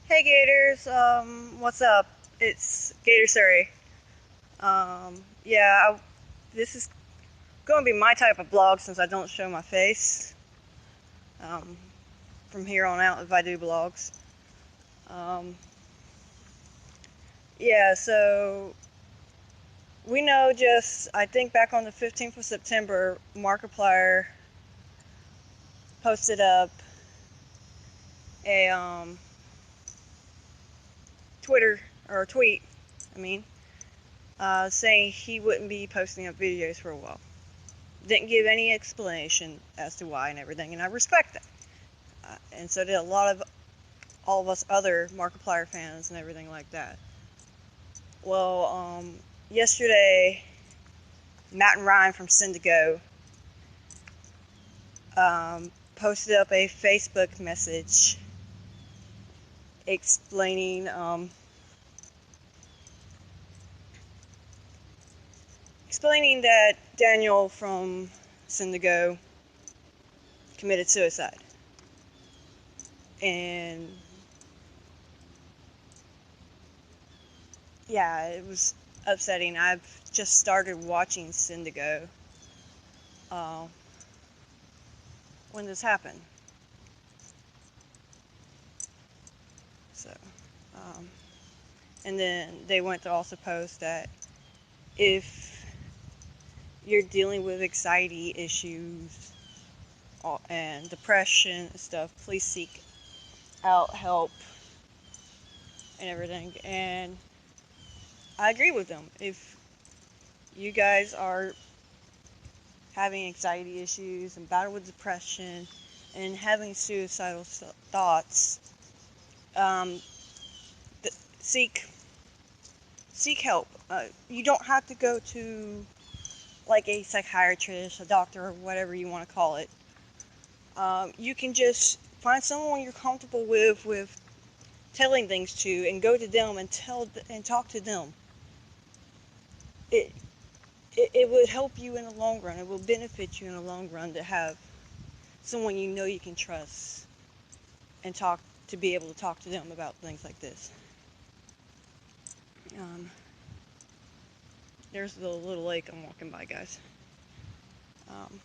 Hey Gators, what's up? It's Gatorceri. This is going to be my type of vlog since I don't show my face. Um, from here on out, if I do vlogs. Um, so we know I think back on the 15th of September, Markiplier posted up a Twitter, or a tweet, I mean, saying he wouldn't be posting up videos for a while. Didn't give any explanation as to why and everything, and I respect that. And so did all of us other Markiplier fans and everything like that. Well, yesterday, Matt and Ryan from Syndigo posted up a Facebook message explaining explaining that Daniel from Syndigo committed suicide. And yeah, it was upsetting. I've just started watching Syndigo uh, when this happened. So, um, and then they went to also post that if you're dealing with anxiety issues and depression and stuff, please seek out help and everything. And I agree with them. If you guys are having anxiety issues and battle with depression and having suicidal thoughts, um, seek help. You don't have to go to like a psychiatrist, a doctor, or whatever you want to call it. You can just find someone you're comfortable with telling things to, and go to them and talk to them. It, it would help you in the long run. It will benefit you in the long run to have someone you know you can trust and be able to talk to them about things like this. Um, there's the little lake I'm walking by, guys. Um,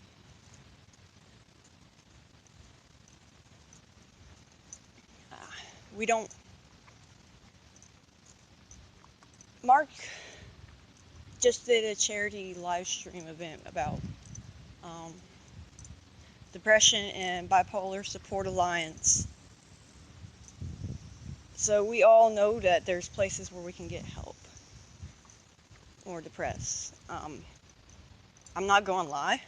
uh, we don't. Mark just did a charity live stream event about um, Depression and Bipolar Support Alliance. So we all know that there's places where we can get help when we're depressed. I'm not going to lie.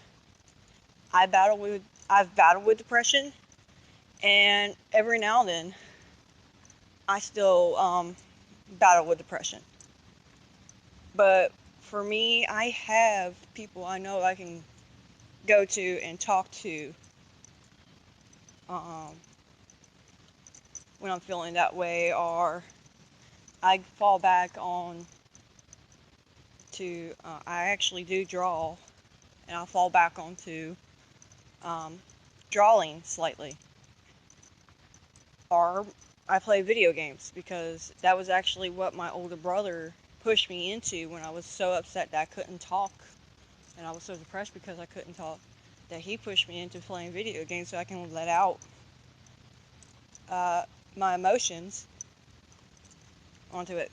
I've battled with depression, and every now and then I still battle with depression. But for me, I have people I know I can go to and talk to um, when I'm feeling that way, or I fall back on I actually do draw, and I'll fall back onto um, drawing slightly. Or I play video games, because that was actually what my older brother pushed me into when I was so upset that I couldn't talk, and I was so depressed because I couldn't talk, that he pushed me into playing video games so I can let out uh, my emotions onto it.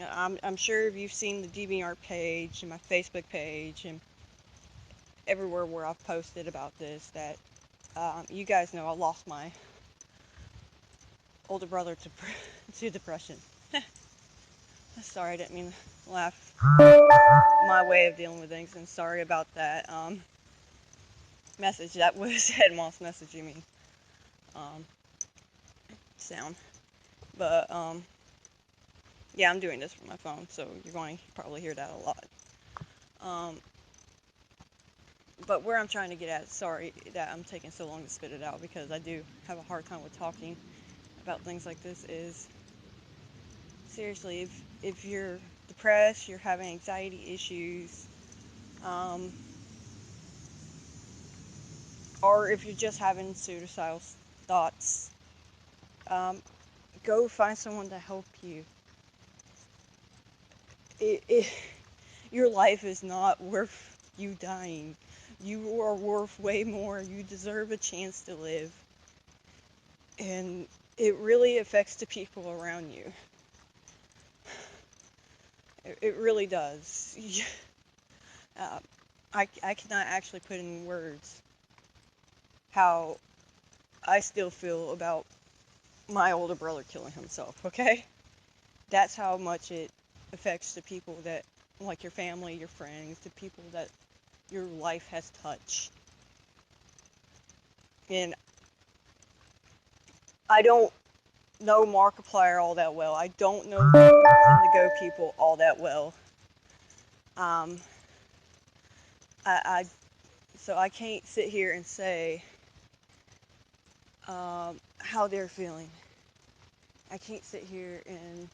Um, I'm sure if you've seen the DeviantART page and my Facebook page and everywhere where I've posted about this, that you guys know I lost my older brother to depression. Sorry, I didn't mean to laugh. My way of dealing with things, and sorry about that message. That was eddmos messaging me. Um, sound. But yeah, I'm doing this from my phone, so you're going to probably hear that a lot. Um, but where I'm trying to get at, sorry that I'm taking so long to spit it out, because I do have a hard time with talking about things like this, is seriously, if you're depressed, you're having anxiety issues, um, or if you're just having suicidal thoughts, go find someone to help you. It, your life is not worth you dying. You are worth way more. You deserve a chance to live. And it really affects the people around you. It really does. I cannot actually put in words how I still feel about my older brother killing himself, okay? That's how much it affects the people that, like your family, your friends, the people that your life has touched. And I don't know Markiplier all that well. I don't know the Go people all that well. Um, so I can't sit here and say how they're feeling. I can't sit here and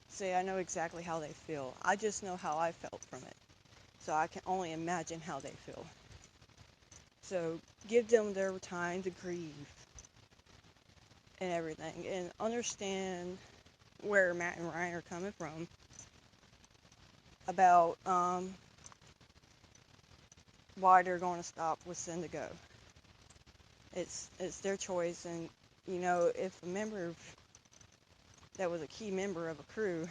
say I know exactly how they feel. I just know how I felt from it. So I can only imagine how they feel. So give them their time to grieve and everything, and understand where Matt and Ryan are coming from about why they're going to stop with Syndigo. It's their choice, and you know, if a member that was a key member of a crew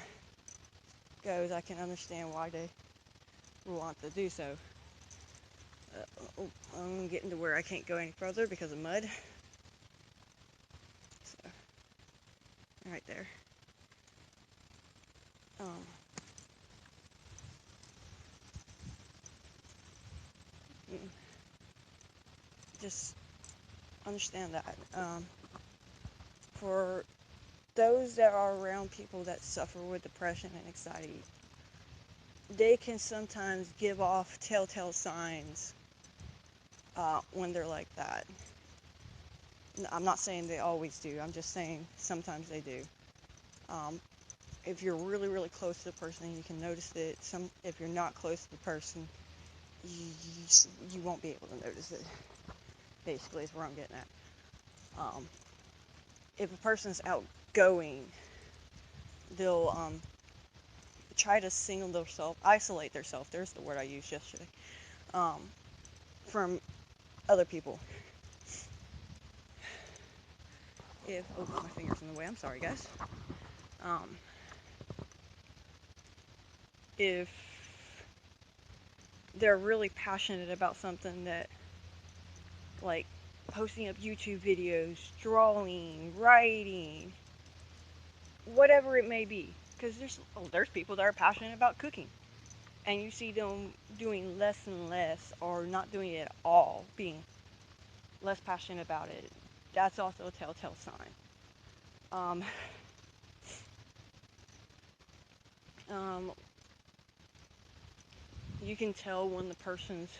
goes, I can understand why they want to do so. I'm getting to where I can't go any further because of mud. So, right there. Just understand that. For those that are around people that suffer with depression and anxiety, they can sometimes give off telltale signs when they're like that. I'm not saying they always do. I'm just saying sometimes they do. If you're really, really close to the person, you can notice it. If you're not close to the person, you won't be able to notice it. Basically, is where I'm getting at. If a person's outgoing, they'll try to isolate themselves. There's the word I used yesterday. From other people. My finger's in the way. I'm sorry, guys. If they're really passionate about something that, like posting up YouTube videos, drawing, writing, whatever it may be, because there's people that are passionate about cooking, and you see them doing less and less, or not doing it at all, being less passionate about it. That's also a telltale sign. You can tell when the person's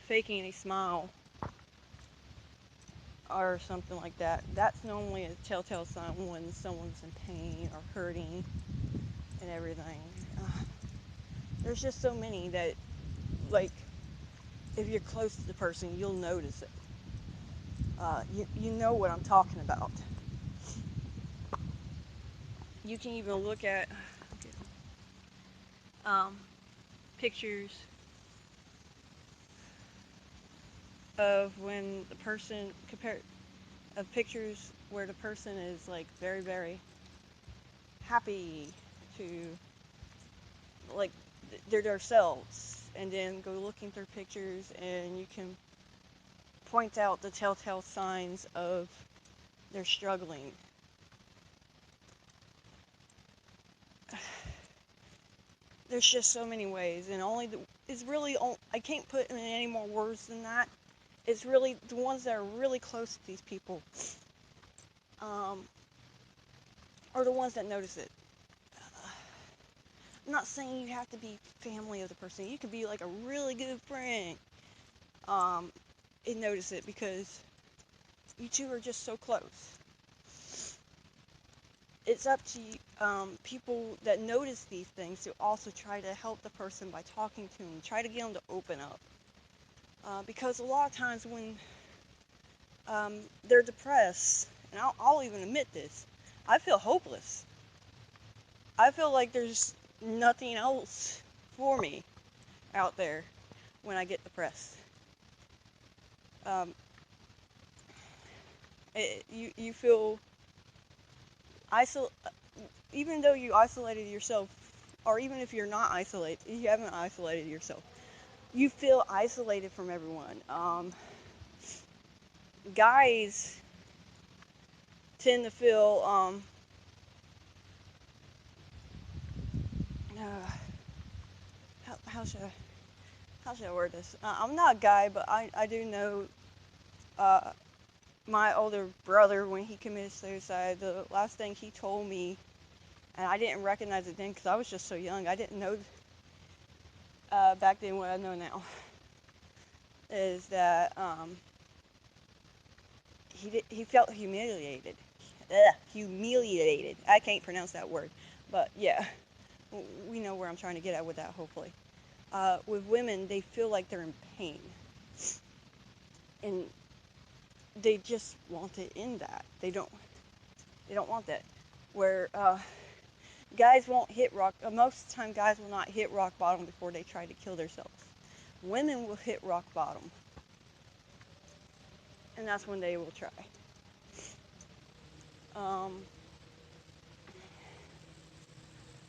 faking a smile or something like that. That's normally a telltale sign when someone's in pain or hurting and everything. There's just so many that, like, if you're close to the person, you'll notice it. You know what I'm talking about. You can even look at pictures of when the person of pictures where the person is like very, very happy to, like, they're themselves, and then go looking through pictures and you can point out the telltale signs of they're struggling. There's just so many ways, and I can't put in any more words than that. It's really the ones that are really close to these people are the ones that notice it. I'm not saying you have to be family of the person. You could be like a really good friend and notice it, because you two are just so close. it's up to people that notice these things to also try to help the person by talking to them, try to get them to open up. Because a lot of times when they're depressed, and I'll even admit this, I feel hopeless. I feel like there's nothing else for me out there when I get depressed. You feel even though you isolated yourself, or even if you're not isolated, you haven't isolated yourself, you feel isolated from everyone. Guys tend to feel how should I word this? I'm not a guy, but I do know my older brother, when he committed suicide, the last thing he told me, and I didn't recognize it then because I was just so young, I didn't know back then what I know now, is that he felt humiliated. Humiliated. I can't pronounce that word, but yeah, we know where I'm trying to get at with that, hopefully. With women, they feel like they're in pain, and they just want to end that. They don't want that. Where guys won't hit rock. Most of the time, guys will not hit rock bottom before they try to kill themselves. Women will hit rock bottom, and that's when they will try.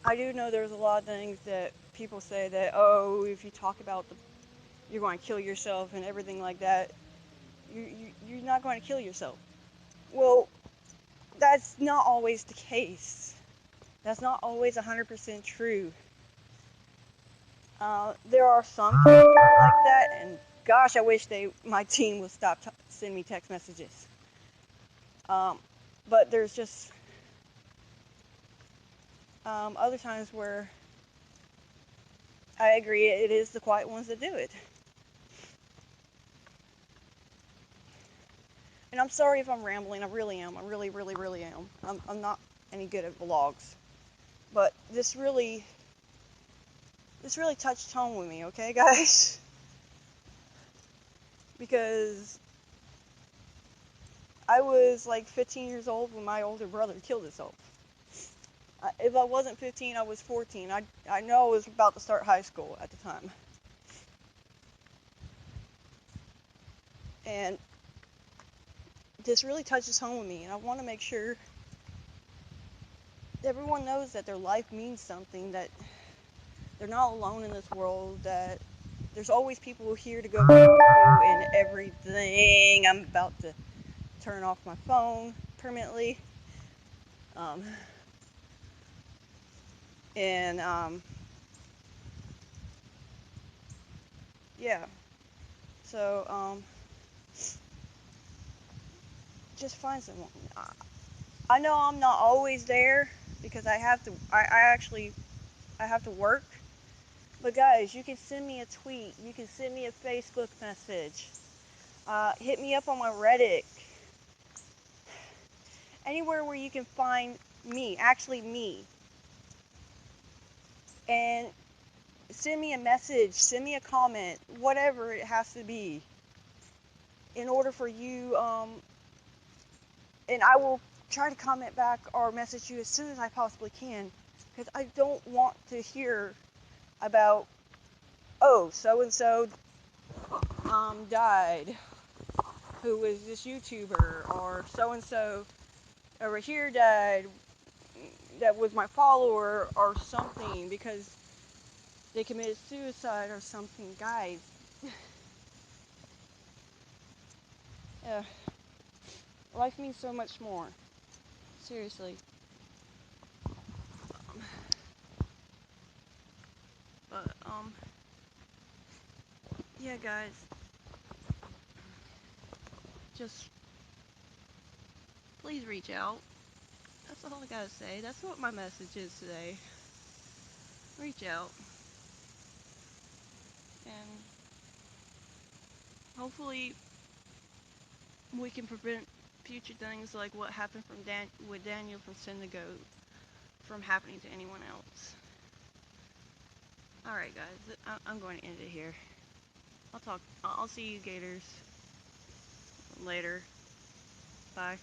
I do know there's a lot of things that people say that, oh, if you talk about you're going to kill yourself and everything like that, you're not going to kill yourself. Well, that's not always the case. That's not always 100% true. There are some people like that, and gosh, I wish my team would stop sending me text messages. But there's just other times where I agree it is the quiet ones that do it. And I'm sorry if I'm rambling. I really am. I really, really, really am. I'm not any good at vlogs, but this really touched home with me. Okay, guys, because I was like 15 years old when my older brother killed himself. If I wasn't 15, I was 14. I know I was about to start high school at the time. And this really touches home with me, and I want to make sure everyone knows that their life means something, that they're not alone in this world, that there's always people here to go to and everything. I'm about to turn off my phone permanently. And yeah, so just find someone. I know I'm not always there because I have to. I have to work. But guys, you can send me a tweet. You can send me a Facebook message. Hit me up on my Reddit. Anywhere where you can find me, actually me. And send me a message, send me a comment, whatever it has to be, in order for you, and I will try to comment back or message you as soon as I possibly can, because I don't want to hear about, oh, so-and-so died, who was this YouTuber, or so-and-so over here died, that was my follower, or something, because they committed suicide or something. Guys, life means so much more. Seriously. But, yeah, guys. Just, please reach out. That's all I gotta say. That's what my message is today. Reach out. And hopefully we can prevent future things like what happened with Daniel from Sin the Goat from happening to anyone else. Alright guys, I'm going to end it here. I'll see you gators later. Bye.